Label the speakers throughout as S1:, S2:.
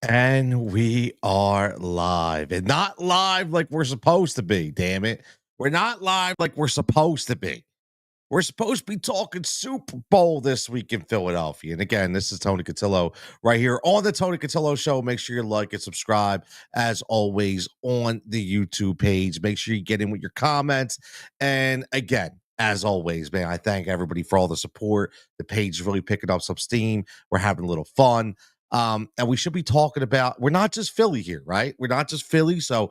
S1: And we are live, and not live like we're supposed to be. Damn it. We're not live like we're supposed to be. We're supposed to be talking Super Bowl this week in Philadelphia. And again, this is Tony Cutillo right here on the Tony Cutillo Show. Make sure you like and subscribe, as always, on the YouTube page. Make sure you get in with your comments. And again, as always, man, I thank everybody for all the support. The page is really picking up some steam. We're having a little fun. And we should be talking about, we're not just Philly here, right? We're not just Philly. So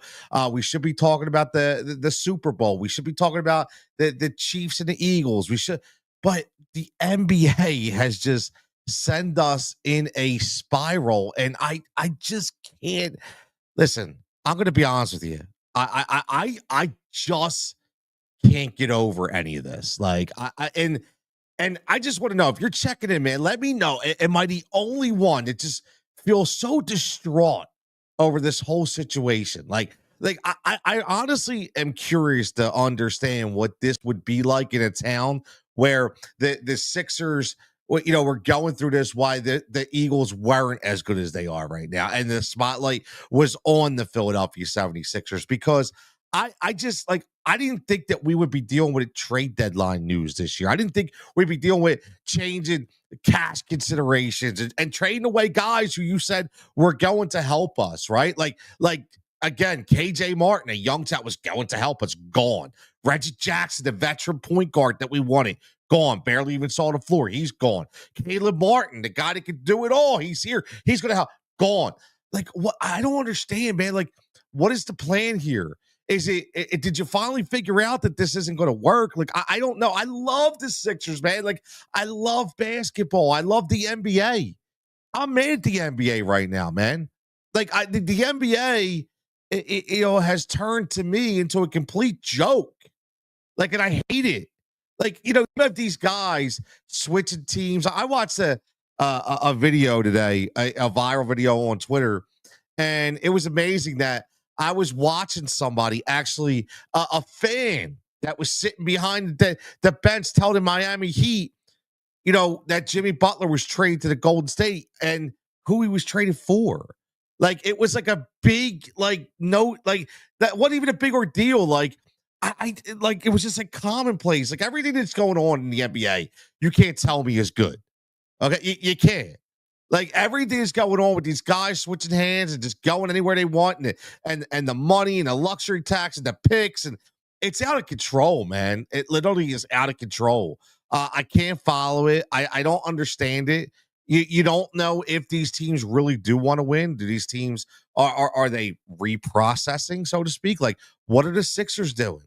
S1: we should be talking about the Super Bowl. We should be talking about the Chiefs and the Eagles. We should, but the NBA has just sent us in a spiral, and I just can't listen. I'm going to be honest with you. I just can't get over any of this. Like and I just want to know if you're checking in, man. Let me know. Am I the only one that just feels so distraught over this whole situation? Like I honestly am curious to understand what this would be like in a town where the Sixers, were going through this. Why the Eagles weren't as good as they are right now, and the spotlight was on the Philadelphia 76ers because I just like I didn't think that we would be dealing with trade deadline news this year. I didn't think we'd be dealing with changing cash considerations and trading away guys who you said were going to help us, right? Like again, KJ Martin, a young talent was going to help us, gone. Reggie Jackson, the veteran point guard that we wanted, gone. Barely even saw the floor. He's gone. Caleb Martin, the guy that could do it all, he's here. He's going to help. Gone. Like, what? I don't understand, man. Like, what is the plan here? Is it did you finally figure out that this isn't going to work? Like, I don't know. I love the Sixers, man. Like, I love basketball. I love the NBA. I'm mad at the NBA right now, man. Like, the NBA, has turned to me into a complete joke. Like, and I hate it. Like, you have these guys switching teams. I watched a video today, a viral video on Twitter, and it was amazing that I was watching somebody actually, a fan that was sitting behind the bench telling the Miami Heat, that Jimmy Butler was traded to the Golden State and who he was traded for. Like, it was like a big, like, note, like, that wasn't even a big ordeal. Like, I like, it was just like commonplace. Like, everything that's going on in the NBA, you can't tell me is good. Okay, you can't. Like, everything is going on with these guys switching hands and just going anywhere they want, and the money and the luxury tax and the picks, and it's out of control, man. It literally is out of control. I can't follow it. I don't understand it. You don't know if these teams really do want to win. Do these teams are they reprocessing, so to speak? Like, what are the Sixers doing?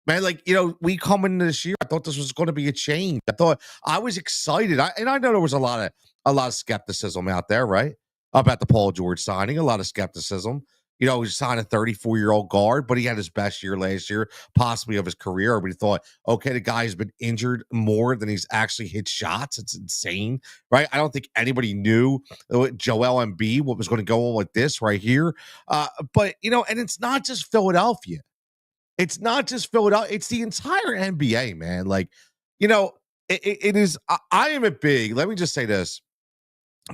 S1: Man, like, we come into this year, I thought this was going to be a change. I thought I was excited. And I know there was a lot of skepticism out there, right? About the Paul George signing, a lot of skepticism. He signed a 34-year-old guard, but he had his best year last year, possibly of his career. Everybody thought, okay, the guy has been injured more than he's actually hit shots. It's insane, right? I don't think anybody knew Joel Embiid, what was going to go on with this right here. But, and it's not just Philadelphia. It's not just Philadelphia. It's the entire NBA, man. Like, it is. I am a big, let me just say this.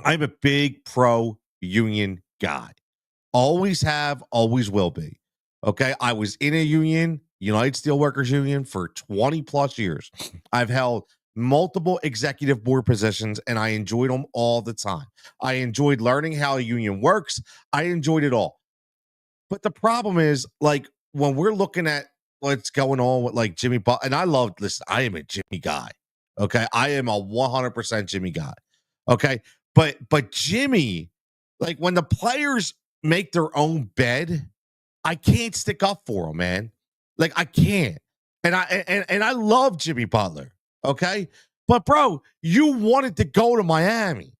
S1: I'm a big pro union guy. Always have, always will be. Okay. I was in a union, United Steelworkers Union, for 20 plus years. I've held multiple executive board positions and I enjoyed them all the time. I enjoyed learning how a union works. I enjoyed it all. But the problem is, like, when we're looking at what's going on with, like, Jimmy Butler, and listen, I am a Jimmy guy. Okay. I am a 100% Jimmy guy. Okay. But Jimmy, like, when the players make their own bed, I can't stick up for them, man. Like, I can't. And I love Jimmy Butler. Okay. But bro, you wanted to go to Miami.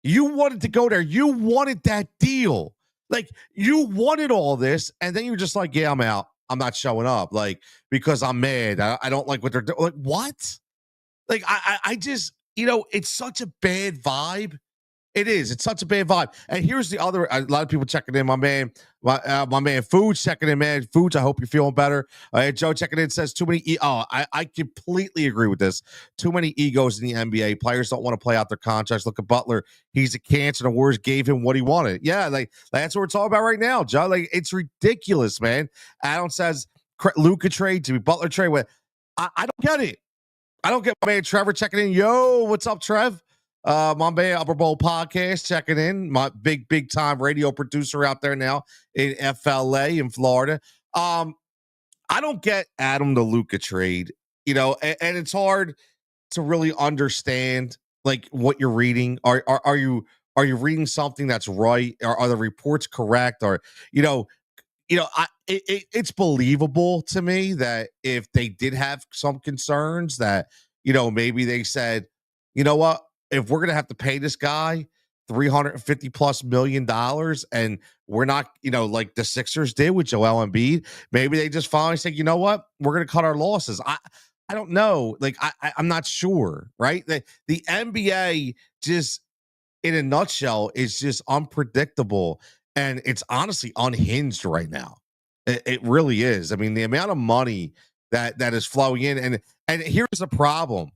S1: You wanted to go there. You wanted that deal. Like, you wanted all this, and then you're just like, yeah, I'm out. I'm not showing up, like, because I'm mad. I don't like what they're doing. Like, what? Like, I just, it's such a bad vibe. It is. It's such a bad vibe. And here's the other. A lot of people checking in. My man, Foods checking in. Man, Foods. I hope you're feeling better. Joe checking in says too many. I completely agree with this. Too many egos in the NBA. Players don't want to play out their contracts. Look at Butler. He's a cancer. The Warriors gave him what he wanted. Yeah, like that's what we're talking about right now, Joe. Like it's ridiculous, man. Adam says Luka trade to Butler trade. With I don't get it. I don't get my man Trevor checking in. Yo, what's up, Trev? My man Upper Bowl podcast checking in. My big time radio producer out there now in FLA in Florida. I don't get Adam the Luka trade, and it's hard to really understand like what you're reading. Are you reading something that's right? Are the reports correct? Or it's believable to me that if they did have some concerns that, maybe they said, you know what, if we're going to have to pay this guy $350+ million and we're not, like the Sixers did with Joel Embiid, maybe they just finally say, you know what, we're going to cut our losses. I don't know. Like, I'm not sure, right? The NBA just in a nutshell is just unpredictable and it's honestly unhinged right now. It really is. I mean, the amount of money that is flowing in, and here's the problem.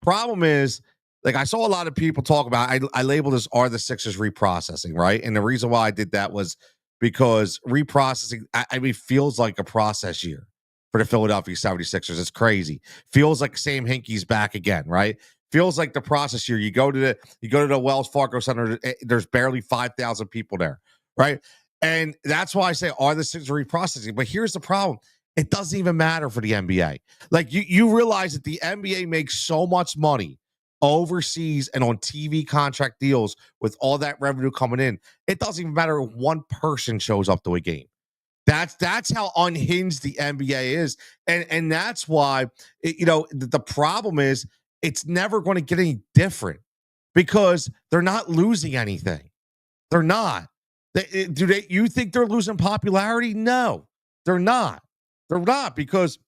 S1: Problem is, like I saw a lot of people talk about. I labeled this "Are the Sixers reprocessing?" Right, and the reason why I did that was because reprocessing. I mean, feels like a process year for the Philadelphia 76ers. It's crazy. Feels like Sam Hinkie's back again. Right. Feels like the process year. You go to the Wells Fargo Center. There's barely 5,000 people there. Right. And that's why I say, are the Sixers reprocessing? But here's the problem. It doesn't even matter for the NBA. Like you realize that the NBA makes so much money overseas and on TV contract deals with all that revenue coming in. It doesn't even matter if one person shows up to a game. That's how unhinged the NBA is. And that's why, the problem is it's never going to get any different because they're not losing anything. They're not. You think they're losing popularity? No, they're not. They're not because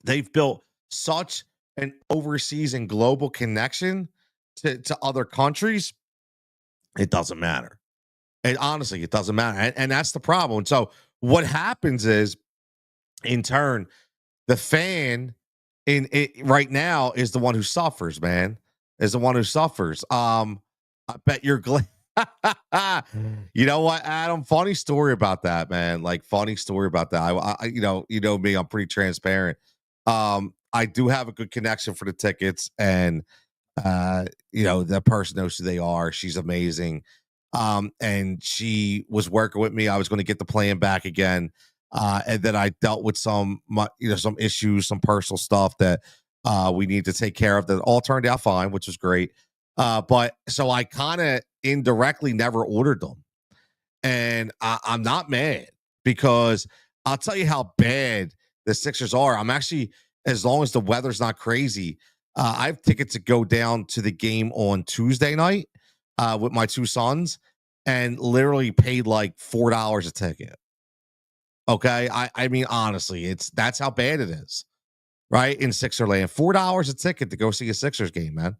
S1: they've built such an overseas and global connection to other countries. It doesn't matter. And honestly, it doesn't matter. And that's the problem. And so what happens is, in turn, the fan in it right now is the one who suffers, man. Is the one who suffers. I bet you're glad. You know what, Adam? Funny story about that, man. Like funny story about that. Me. I'm pretty transparent. I do have a good connection for the tickets, and that person knows who they are. She's amazing. And she was working with me. I was going to get the plan back again, and then I dealt with some issues, some personal stuff that we need to take care of. That all turned out fine, which was great. But so I kind of indirectly never ordered them. And I'm not mad because I'll tell you how bad the Sixers are. I'm actually, as long as the weather's not crazy, I have tickets to go down to the game on Tuesday night with my two sons and literally paid like $4 a ticket. Okay. I mean, honestly, that's how bad it is, right? In Sixer land, $4 a ticket to go see a Sixers game, man.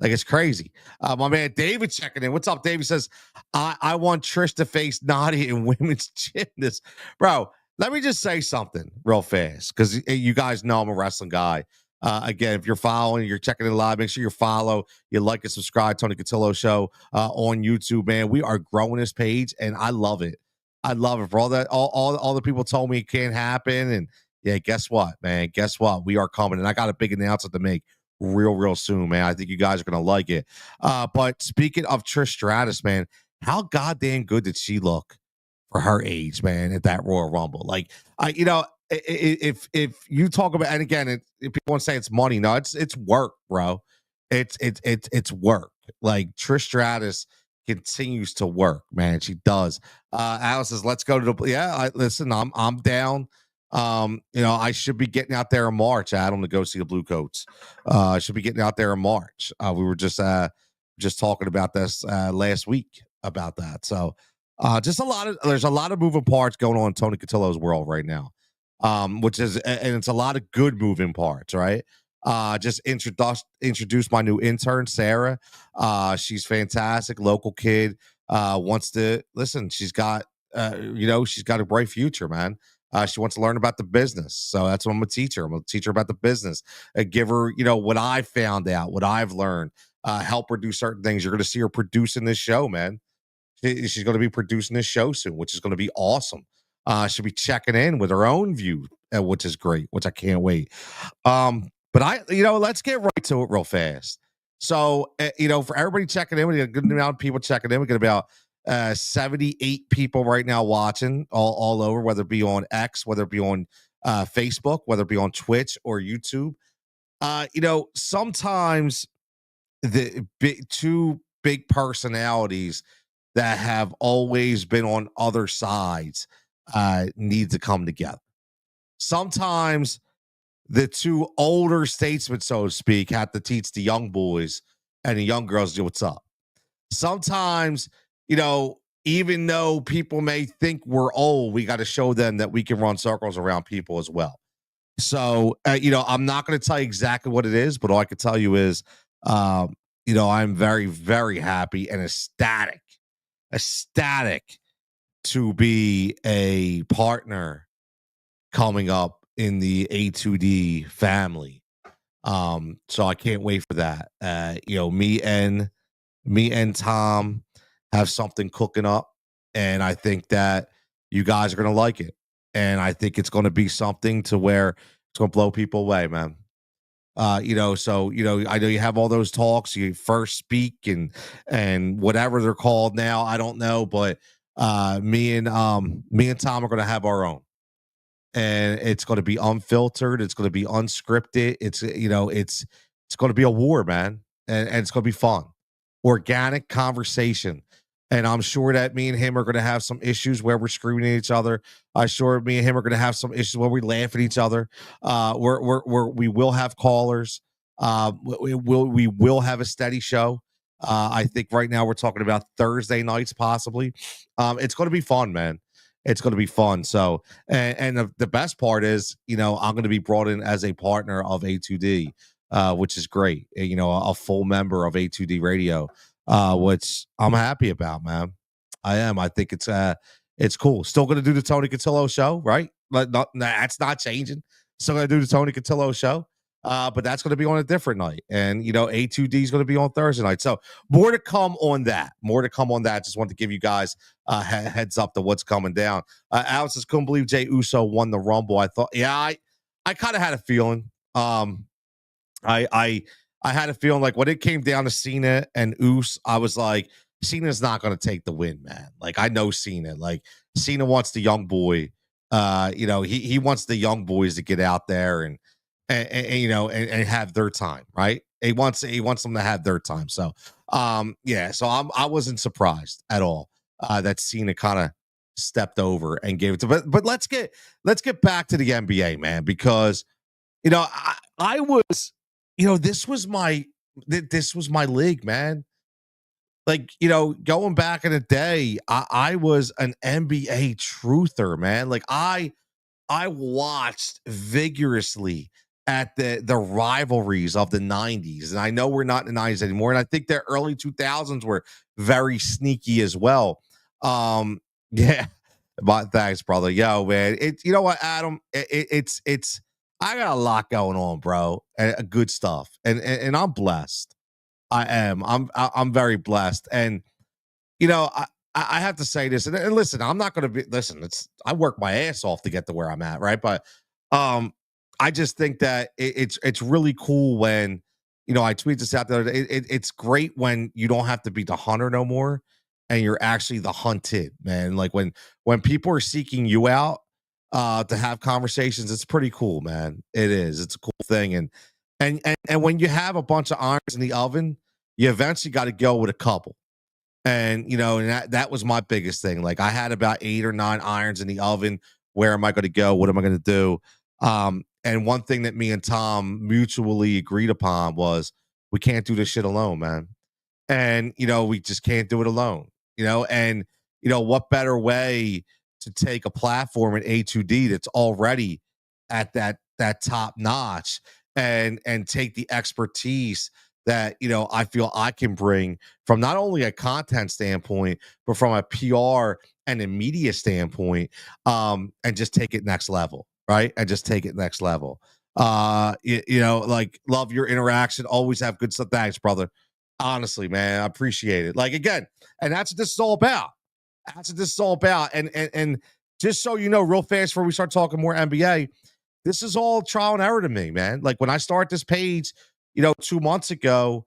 S1: Like it's crazy. My man David checking in. What's up, David? Says, I want Trish to face Nadia in women's gymnast. Bro, let me just say something real fast because you guys know I'm a wrestling guy. Again, if you're following, you're checking in live, make sure you follow, you like and subscribe. Tony Cutillo Show on YouTube, man. We are growing this page, and I love it. I love it for all that. All the people told me it can't happen, and yeah, guess what, man? Guess what? We are coming, and I got a big announcement to make real soon, man. I think you guys are gonna like it. But speaking of Trish Stratus, man, how goddamn good did she look for her age, man, at that Royal Rumble? Like, if you talk about, and again, if people want to say it's money, no, it's work, bro. It's work. Like Trish Stratus continues to work, man. She does. Alice says, "Let's go to the." Yeah, listen, I'm down. I should be getting out there in March, Adam, to go see the Blue Coats. I should be getting out there in March. We were just talking about this last week about that. So there's a lot of moving parts going on in Tony Cotillo's world right now. And it's a lot of good moving parts, right? Just introduced my new intern, Sarah. She's fantastic, local kid. Wants to listen. She's got a bright future, man. She wants to learn about the business. So that's what I'm gonna teach her. I'm gonna teach her about the business and give her, what I found out, what I've learned, help her do certain things. You're gonna see her producing this show, man. She's going to be producing this show soon, which is going to be awesome. She'll be checking in with her own view, which is great, which I can't wait. Let's get right to it real fast. So, for everybody checking in, we got a good amount of people checking in. We got about 78 people right now watching all over, whether it be on X, whether it be on Facebook, whether it be on Twitch or YouTube. Sometimes two big personalities that have always been on other sides need to come together. Sometimes the two older statesmen, so to speak, have to teach the young boys and the young girls what's up. Sometimes, even though people may think we're old, we got to show them that we can run circles around people as well. So, I'm not going to tell you exactly what it is, but all I can tell you is, I'm very, very happy and ecstatic to be a partner coming up in the A2D family. So I can't wait for that. Me and Tom have something cooking up, and I think that you guys are gonna like it. And I think it's gonna be something to where it's gonna blow people away, man. I know you have all those talks, you first speak and whatever they're called now, I don't know, but me and Tom are gonna have our own. And it's gonna be unfiltered, it's gonna be unscripted, it's gonna be a war, man. And it's gonna be fun. Organic conversation. And I'm sure that me and him are gonna have some issues where we're screaming at each other. I'm sure me and him are gonna have some issues where we laugh at each other. We will have callers. We will have a steady show. I think right now we're talking about Thursday nights, possibly. It's going to be fun, man. It's going to be fun. So, and the best part is, I'm going to be brought in as a partner of A2D, which is great. A full member of A2D Radio, which I'm happy about, man. I am. I think it's cool. Still going to do the Tony Cutillo show, right? That's not changing. Still going to do the Tony Cutillo show. But that's going to be on a different night. And, A2D is going to be on Thursday night. So more to come on that. More to come on that. Just wanted to give you guys heads up to what's coming down. Alex says, couldn't believe Jay Uso won the Rumble. I thought, I kind of had a feeling. I had a feeling like when it came down to Cena and Uso, I was like, Cena's not going to take the win, man. Like, I know Cena. Like, Cena wants the young boy. He wants the young boys to get out there and have their time, right? He wants them to have their time. So, so I wasn't surprised at all that Cena kind of stepped over and gave it to. But let's get back to the NBA, man, because I was, this was my league, man. Like, going back in the day, I was an NBA truther, man. Like I watched vigorously at the rivalries of the 90s. And I know we're not in the 90s anymore. And I think the early 2000s were very sneaky as well. Yeah. But thanks, brother. Yo, man. You know what, Adam? It's I got a lot going on, bro. And good stuff. And I'm blessed. I am. I'm very blessed. And I have to say this, and listen, I'm not going to be. Listen, I work my ass off to get to where I'm at, right? But I just think that it's really cool when I tweet this out there. It's great when you don't have to be the hunter no more, and you're actually the hunted, man. Like when people are seeking you out to have conversations, it's pretty cool, man. It is. It's a cool thing, and when you have a bunch of irons in the oven, you eventually got to go with a couple. And that was my biggest thing. Like, I had about 8 or 9 irons in the oven. Where am I going to go? What am I going to do? And one thing that me and Tom mutually agreed upon was we can't do this shit alone, man. And we just can't do it alone. And what better way to take a platform at A2D that's already at that top notch and take the expertise that I feel I can bring from not only a content standpoint, but from a PR and a media standpoint, and just take it next level, right? And just take it next level. Like, love your interaction. Always have good stuff. Thanks, brother. Honestly, man, I appreciate it. Like, again, and that's what this is all about. That's what this is all about. And just so you know, real fast before we start talking more NBA, this is all trial and error to me, man. Like, when I start this page, 2 months ago,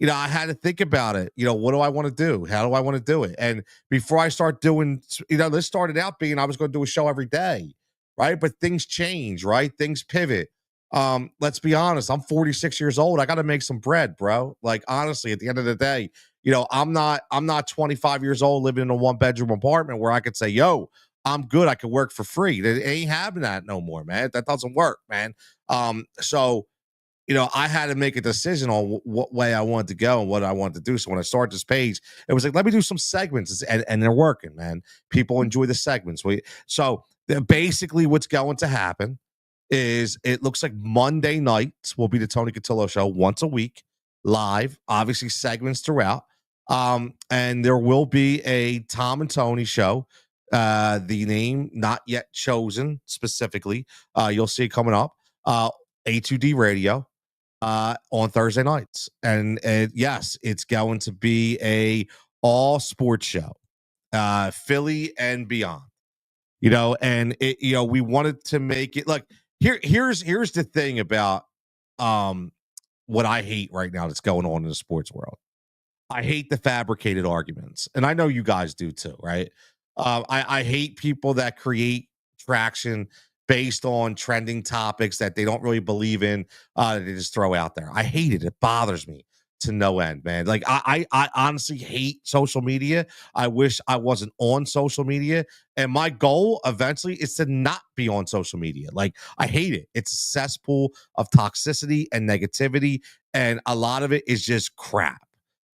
S1: I had to think about it. What do I want to do? How do I want to do it? And before I start doing, this started out being I was going to do a show every day, right? But things change, right? Things pivot. Let's be honest. I'm 46 years old. I got to make some bread, bro. Like, honestly, at the end of the day, I'm not 25 years old living in a 1-bedroom apartment where I could say, yo, I'm good. I can work for free. It ain't having that no more, man. That doesn't work, man. So I had to make a decision on what way I wanted to go and what I wanted to do. So when I started this page, it was like, let me do some segments, and they're working, man. People enjoy the segments. So basically, what's going to happen is it looks like Monday nights will be the Tony Cutillo show once a week, live. Obviously, segments throughout. And there will be a Tom and Tony show. The name not yet chosen specifically. You'll see it coming up. A2D Radio on Thursday nights. And yes, it's going to be a all sports show, Philly and beyond. And we wanted to make it like here's the thing about what I hate right now that's going on in the sports world. I hate the fabricated arguments, and I know you guys do too, right? I hate people that create traction based on trending topics that they don't really believe in. They just throw out there. I hate it. It bothers me to no end, man. Like, I honestly hate social media. I wish I wasn't on social media, and my goal eventually is to not be on social media. Like, I hate it. It's a cesspool of toxicity and negativity, and a lot of it is just crap.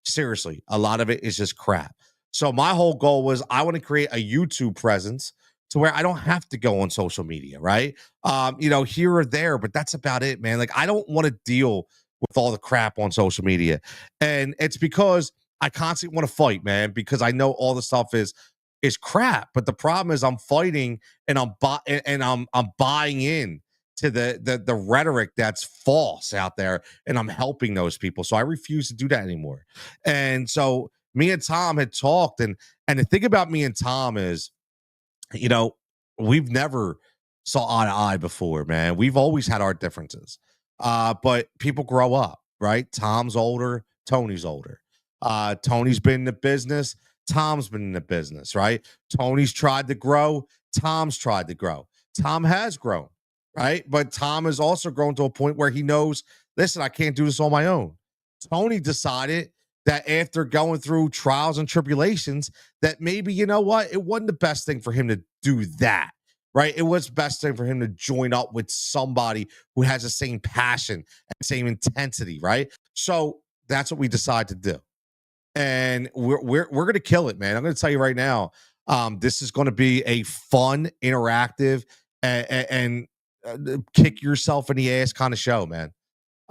S1: Seriously, a lot of it is just crap. So my whole goal was I want to create a YouTube presence to where I don't have to go on social media, right? Here or there, but that's about it, man. Like, I don't want to deal with all the crap on social media. And it's because I constantly want to fight, man, because I know all the stuff is crap. But the problem is I'm fighting and I'm buying in to the rhetoric that's false out there, and I'm helping those people. So I refuse to do that anymore. And so me and Tom had talked, and the thing about me and Tom is, you know, we've never saw eye to eye before, man. We've always had our differences. But people grow up, right? Tom's older, Tony's older. Tony's been in the business, Tom's been in the business, right? Tony's tried to grow, Tom's tried to grow. Tom has grown, right? But Tom has also grown to a point where he knows, listen, I can't do this on my own. Tony decided that after going through trials and tribulations, that maybe, you know what, it wasn't the best thing for him to do that, right? It was best thing for him to join up with somebody who has the same passion and same intensity, right? So that's what we decided to do, and we're gonna kill it, man. I'm gonna tell you right now, this is gonna be a fun, interactive, and kick yourself in the ass kind of show, man.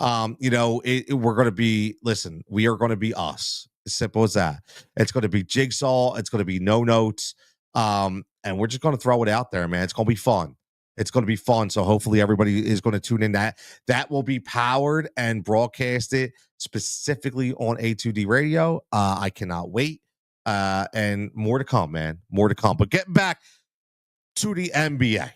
S1: We're going to be, listen, we are going to be us. As simple as that. It's going to be jigsaw. It's going to be no notes. And we're just going to throw it out there, man. It's going to be fun. It's going to be fun. So hopefully everybody is going to tune in. That will be powered and broadcasted specifically on A2D Radio. I cannot wait. And more to come, man. More to come. But getting back to the NBA.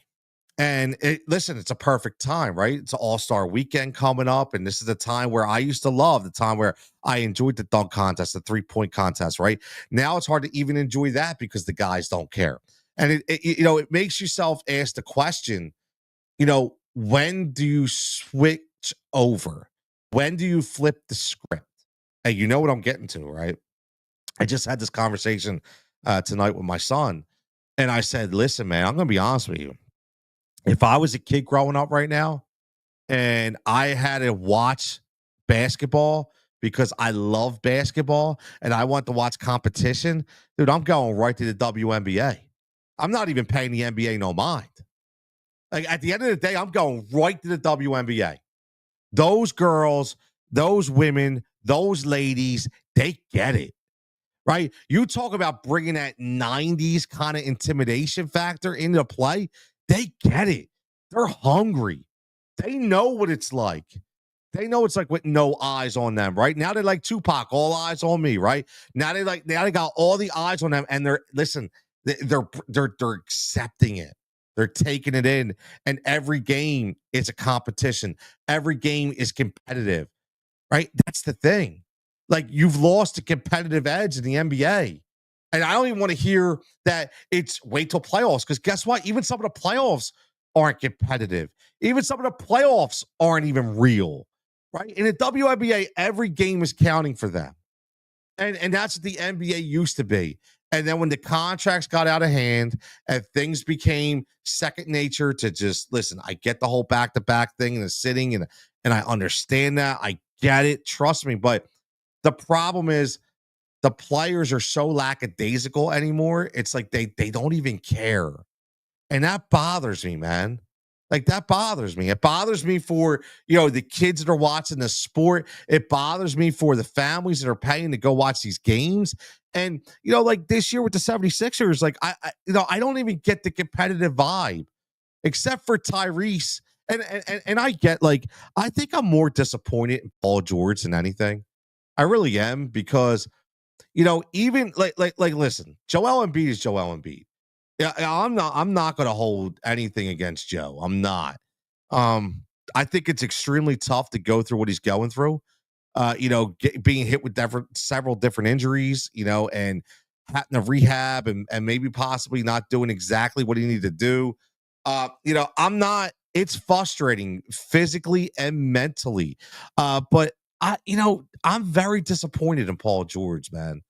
S1: And listen, it's a perfect time, right? It's an all-star weekend coming up. And this is the time where I used to love, the time where I enjoyed the dunk contest, the three-point contest, right? Now it's hard to even enjoy that because the guys don't care. And it makes yourself ask the question, when do you switch over? When do you flip the script? And you know what I'm getting to, right? I just had this conversation tonight with my son. And I said, listen, man, I'm going to be honest with you. If I was a kid growing up right now and I had to watch basketball because I love basketball and I want to watch competition, dude, I'm going right to the WNBA. I'm not even paying the NBA no mind. Like, at the end of the day, I'm going right to the WNBA. Those girls, those women, those ladies, they get it, right? You talk about bringing that 90s kind of intimidation factor into play. They get it. They're hungry. They know what it's like. They know it's like with no eyes on them, right? Now they like Tupac, all eyes on me, right? Now they got all the eyes on them, and they're listen, they're accepting it. They're taking it in, and every game is a competition. Every game is competitive, right? That's the thing. Like you've lost a competitive edge in the NBA. And I don't even want to hear that it's wait till playoffs because guess what? Even some of the playoffs aren't competitive. Even some of the playoffs aren't even real, right? In the WNBA, every game is counting for them. And that's what the NBA used to be. And then when the contracts got out of hand and things became second nature to just listen, I get the whole back to back thing and the sitting and I understand that. I get it. Trust me. But the problem is the players are so lackadaisical anymore. It's like they don't even care. And that bothers me, man. Like that bothers me. It bothers me for, the kids that are watching the sport. It bothers me for the families that are paying to go watch these games. And, like this year with the 76ers, like I don't even get the competitive vibe except for Tyrese. And I get like I think I'm more disappointed in Paul George than anything. I really am because even like listen, Joel Embiid is Joel Embiid. Yeah, I'm not going to hold anything against Joe. I'm not. Um, I think it's extremely tough to go through what he's going through. Being hit with several different injuries, and having to rehab and maybe possibly not doing exactly what he needed to do. I'm not. It's frustrating physically and mentally. But I'm very disappointed in Paul George, man.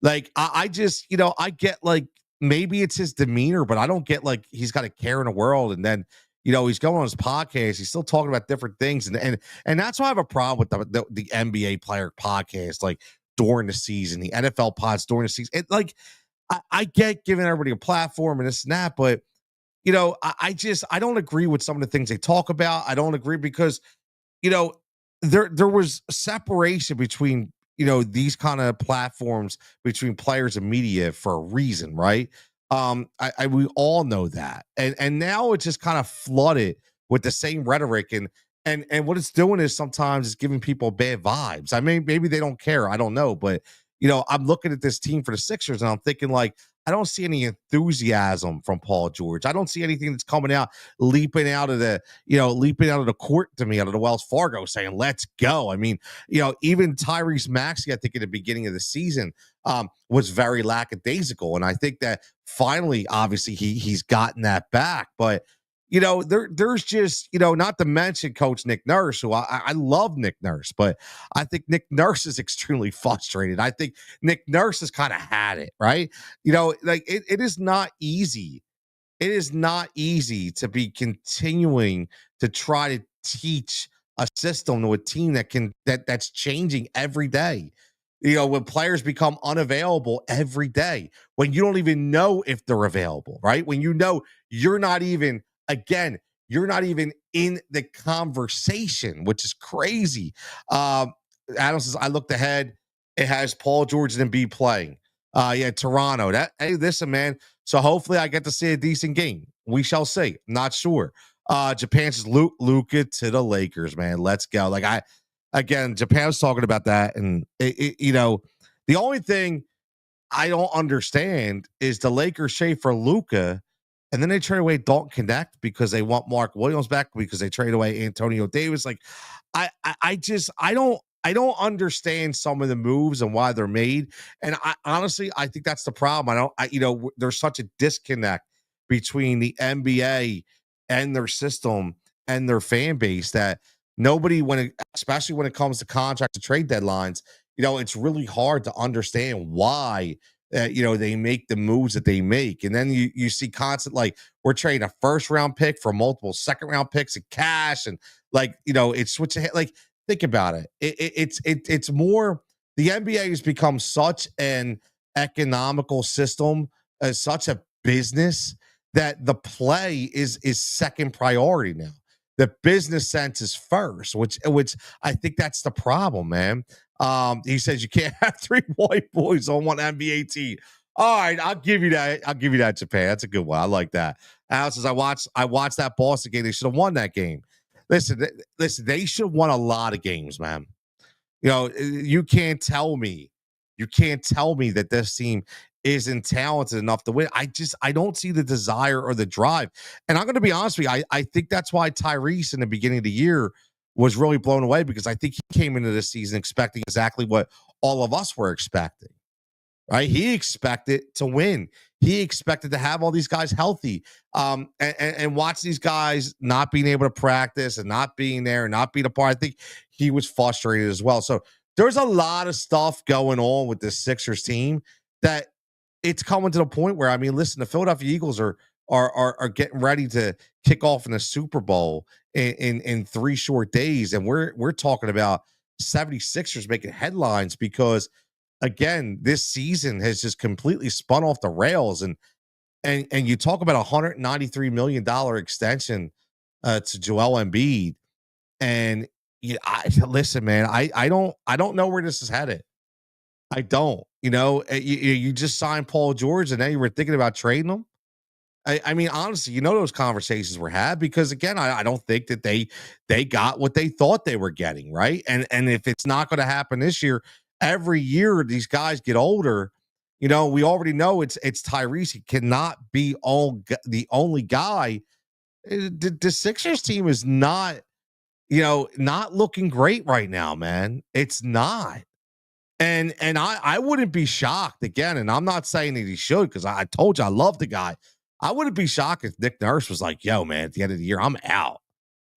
S1: Like I just, I get like maybe it's his demeanor, but I don't get like he's got a care in the world. And then, he's going on his podcast. He's still talking about different things, and that's why I have a problem with the NBA player podcast, like during the season, the NFL pods during the season. Like I get giving everybody a platform and this and that, but I don't agree with some of the things they talk about. I don't agree because you know, there was separation between these kind of platforms between players and media for a reason, right? I we all know that, and now it's just kind of flooded with the same rhetoric and what it's doing is sometimes it's giving people bad vibes. I mean, maybe they don't care. I don't know, but I'm looking at this team for the Sixers and I'm thinking like I don't see any enthusiasm from Paul George. I don't see anything that's coming out, leaping out of the court to me, out of the Wells Fargo saying, let's go. I mean, even Tyrese Maxey, I think at the beginning of the season, was very lackadaisical. And I think that finally, obviously, he's gotten that back. But there's just, not to mention Coach Nick Nurse, who I love Nick Nurse, but I think Nick Nurse is extremely frustrated. I think Nick Nurse has kind of had it, right? Like it is not easy. It is not easy to be continuing to try to teach a system to a team that's changing every day. When players become unavailable every day, when you don't even know if they're available, right? When you're not even, again, you're not even in the conversation, which is crazy. Adam says, I looked ahead. It has Paul George and Embiid playing. Yeah, Toronto. Hey, listen, man. So hopefully I get to see a decent game. We shall see. Not sure. Japan's Luka to the Lakers, man. Let's go. Again, Japan's talking about that, and the only thing I don't understand is the Lakers trade for Luka, and then they trade away Dalton Connect because they want Mark Williams back because they trade away Antonio Davis. Like, I don't understand some of the moves and why they're made, and I honestly I think that's the problem. There's such a disconnect between the NBA and their system and their fan base that nobody especially when it comes to contract to trade deadlines, it's really hard to understand why they make the moves that they make. And then you see constant like we're trading a first round pick for multiple second round picks and cash and it's switching like think about it. It's more the NBA has become such an economical system, as such a business that the play is second priority now. The business sense is first, which I think that's the problem, man. He says you can't have three white boys on one NBA team. All right, I'll give you that. I'll give you that, Japan. That's a good one. I like that. Alex says I watched that Boston game. They should have won that game. Listen, they should have won a lot of games, man. You can't tell me that this team isn't talented enough to win. I don't see the desire or the drive. And I'm going to be honest with you. I think that's why Tyrese in the beginning of the year was really blown away, because I think he came into this season expecting exactly what all of us were expecting. Right? He expected to win. He expected to have all these guys healthy. And watch these guys not being able to practice and not being there and not being a part. I think he was frustrated as well. So there's a lot of stuff going on with this Sixers team that it's coming to the point where, I mean, listen, the Philadelphia Eagles are getting ready to kick off in the Super Bowl in 3 short days, and we're talking about 76ers making headlines because, again, this season has just completely spun off the rails. And you talk about a $193 million extension to Joel Embiid. And listen, man, I don't know where this is headed. I don't. You just signed Paul George, and now you were thinking about trading him. I mean, honestly, those conversations were had because, again, I don't think that they got what they thought they were getting, right? And if it's not going to happen this year, every year these guys get older. We already know it's Tyrese. He cannot be the only guy. The Sixers team is not looking great right now, man. It's not. And I wouldn't be shocked, again, and I'm not saying that he should, because I told you I love the guy. I wouldn't be shocked if Nick Nurse was like, yo, man, at the end of the year, I'm out.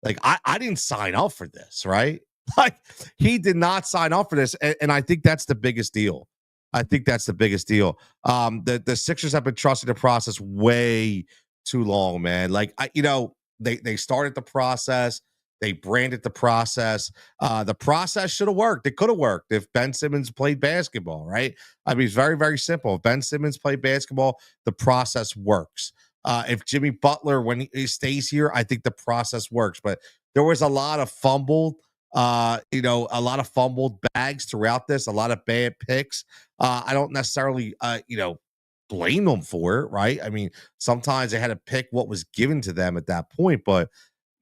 S1: Like, I didn't sign up for this, right? Like, he did not sign up for this. And I think that's the biggest deal. I think that's the biggest deal. The Sixers have been trusting the process way too long, man. Like, they started the process. They branded the process. The process should have worked. It could have worked if Ben Simmons played basketball, right? I mean, it's very, very simple. If Ben Simmons played basketball, the process works. If Jimmy Butler, when he stays here, I think the process works. But there was a lot of a lot of fumbled bags throughout this, a lot of bad picks. I don't necessarily, blame them for it, right? I mean, sometimes they had to pick what was given to them at that point, but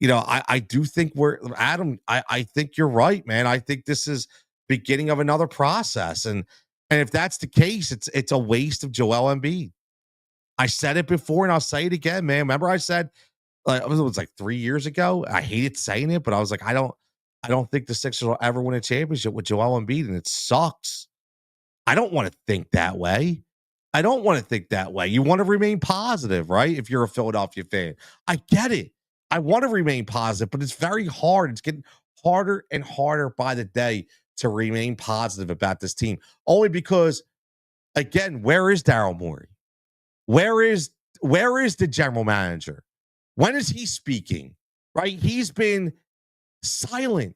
S1: I do think we're Adam. I think you're right, man. I think this is beginning of another process, and if that's the case, it's a waste of Joel Embiid. I said it before, and I'll say it again, man. Remember, I said, like, it was like 3 years ago. I hated saying it, but I was like, I don't think the Sixers will ever win a championship with Joel Embiid, and it sucks. I don't want to think that way. I don't want to think that way. You want to remain positive, right? If you're a Philadelphia fan, I get it. I want to remain positive, but it's very hard. It's getting harder and harder by the day to remain positive about this team. Only because, again, where is Daryl Morey? Where is the general manager? When is he speaking? Right? He's been silent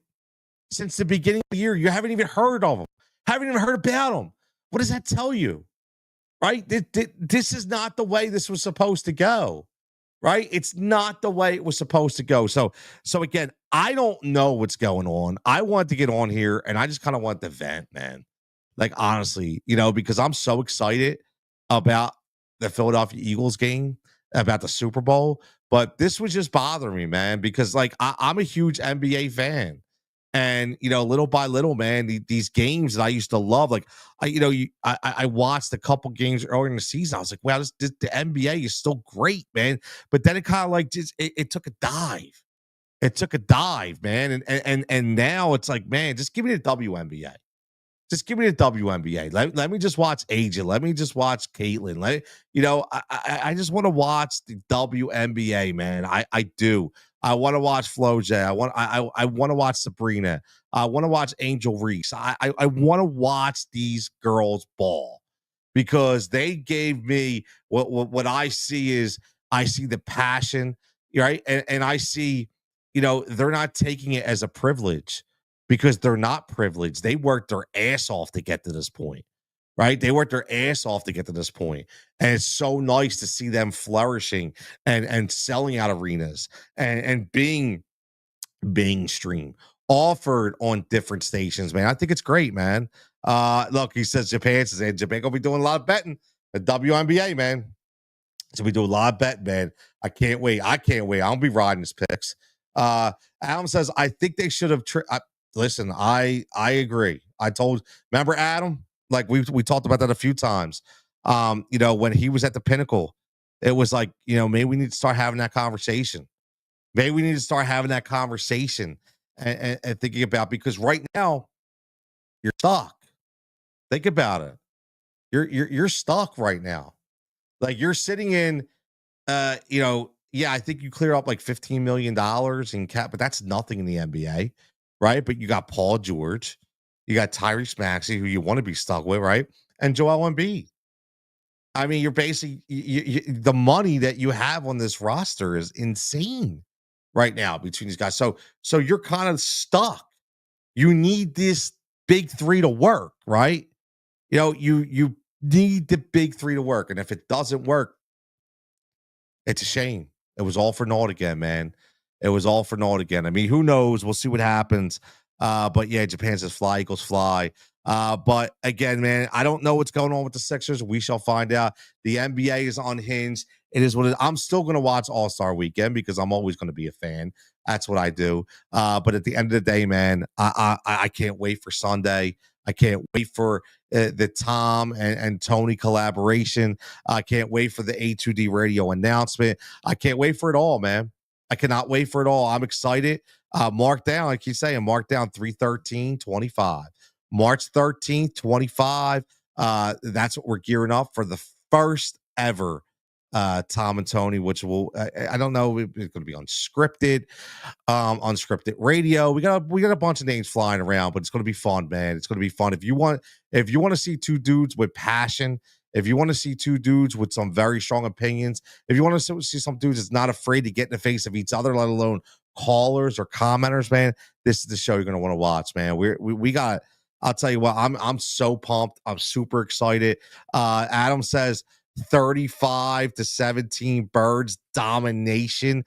S1: since the beginning of the year. You haven't even heard of him. Haven't even heard about him. What does that tell you? Right? This is not the way this was supposed to go. Right? It's not the way it was supposed to go. So again, I don't know what's going on. I want to get on here and I just kind of want to vent, man. Like, honestly, because I'm so excited about the Philadelphia Eagles game, about the Super Bowl. But this was just bothering me, man, because, like, I'm a huge NBA fan. And little by little, man, these games that I used to love, like I watched a couple games earlier in the season. I was like, wow, the NBA is still great, man. But then it kind of like just it took a dive. It took a dive, man. And now it's like, man, just give me the WNBA. Just give me the WNBA. Let me just watch Agent. Let me just watch Caitlin. I just want to watch the WNBA, man. I do. I want to watch Flo J. I want to watch Sabrina. I want to watch Angel Reese. I want to watch these girls ball because they gave me what I see is I see the passion, right? And I see, they're not taking it as a privilege because they're not privileged. They worked their ass off to get to this point, right? They worked their ass off to get to this point. And it's so nice to see them flourishing and selling out arenas and being being streamed, offered on different stations, man. I think it's great, man. Look, he says Japan says Japan gonna be doing a lot of betting. The WNBA, man. So we do a lot of betting, man. I can't wait. I can't wait. I'll be riding his picks. Uh, Adam says, I think they should have. Listen, I agree. Remember Adam? Like we talked about that a few times. When he was at the pinnacle, it was like, maybe we need to start having that conversation. Maybe we need to start having that conversation and thinking about, because right now you're stuck. Think about it. You're stuck right now. Like you're sitting in yeah, I think you clear up like $15 million in cap, but that's nothing in the NBA, right? But you got Paul George, you got Tyrese Maxey, who you want to be stuck with, right? And Joel Embiid. I mean, you're basically the money that you have on this roster is insane right now between these guys. So you're kind of stuck. You need this big three to work, right? You need the big three to work, and if it doesn't work, it's a shame. It was all for naught again, man. It was all for naught again. I mean, who knows? We'll see what happens. But yeah, Japan says fly, Eagles fly. But again, man, I don't know what's going on with the Sixers. We shall find out. The NBA is unhinged. It is what it is. I'm still going to watch All-Star Weekend because I'm always going to be a fan. That's what I do. But at the end of the day, man, I can't wait for Sunday. I can't wait for the Tom and Tony collaboration. I can't wait for the A2D radio announcement. I can't wait for it all, man. I cannot wait for it all. I'm excited. Mark down, like you saying, mark down 3/13/25. March 13th, 25. That's what we're gearing up for, the first ever Tom and Tony, which I don't know, it's going to be unscripted, unscripted radio. We got a bunch of names flying around, but it's going to be fun, man. It's going to be fun. If you want to see two dudes with passion, if you want to see two dudes with some very strong opinions, if you want to see some dudes that's not afraid to get in the face of each other, let alone callers or commenters, man, this is the show you're going to want to watch, man. We got. I'll tell you what, I'm so pumped. I'm super excited. Adam says 35-17 Birds domination.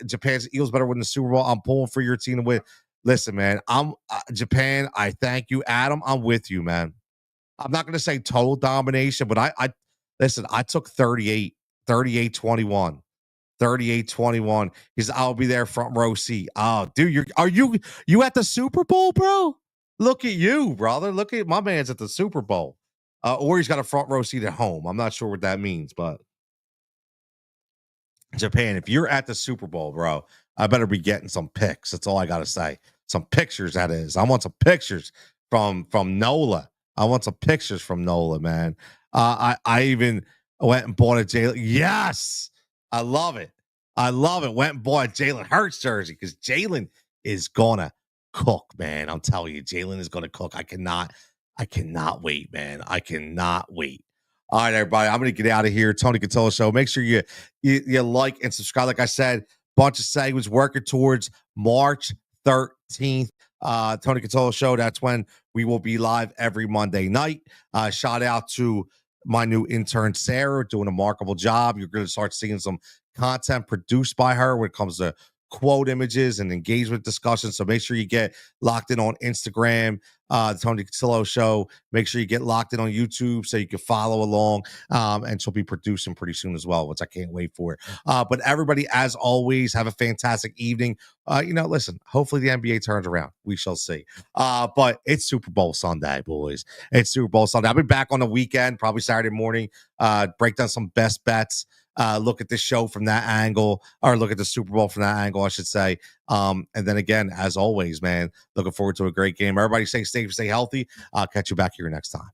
S1: Japan's Eagles better win the Super Bowl. I'm pulling for your team to win. Listen, man, I'm Japan. I thank you, Adam. I'm with you, man. I'm not going to say total domination, but I listen. I took 38-21. 38-21. He's I'll be there front row seat. Oh, dude, are you at the Super Bowl, bro? Look at you, brother. Look at my man's at the Super Bowl. Or he's got a front row seat at home. I'm not sure what that means, but Japan, if you're at the Super Bowl, bro, I better be getting some pics. That's all I gotta say. Some pictures, that is. I want some pictures from Nola. I want some pictures from Nola, man. I even went and bought a Jalen. Yes, I love it. I love it. Went and bought a Jalen Hurts jersey because Jalen is gonna cook, man. I'm telling you, Jalen is gonna cook. I cannot wait, man. I cannot wait. All right, everybody. I'm going to get out of here. Tony Cutillo Show. Make sure you like and subscribe. Like I said, bunch of segments working towards March 13th. Tony Cutillo Show. That's when we will be live every Monday night. Shout out to my new intern, Sarah, doing a remarkable job. You're going to start seeing some content produced by her when it comes to quote images and engagement discussions. So make sure you get locked in on Instagram, the Tony Cutillo Show. Make sure you get locked in on YouTube so you can follow along. And she'll be producing pretty soon as well, which I can't wait for. But everybody, as always, have a fantastic evening. Listen, hopefully the NBA turns around. We shall see. But it's Super Bowl Sunday, boys. It's Super Bowl Sunday. I'll be back on the weekend, probably Saturday morning, break down some best bets. Look at the show from that angle, or look at the Super Bowl from that angle, I should say. And then again, as always, man, looking forward to a great game. Everybody stay safe, stay healthy. I'll catch you back here next time.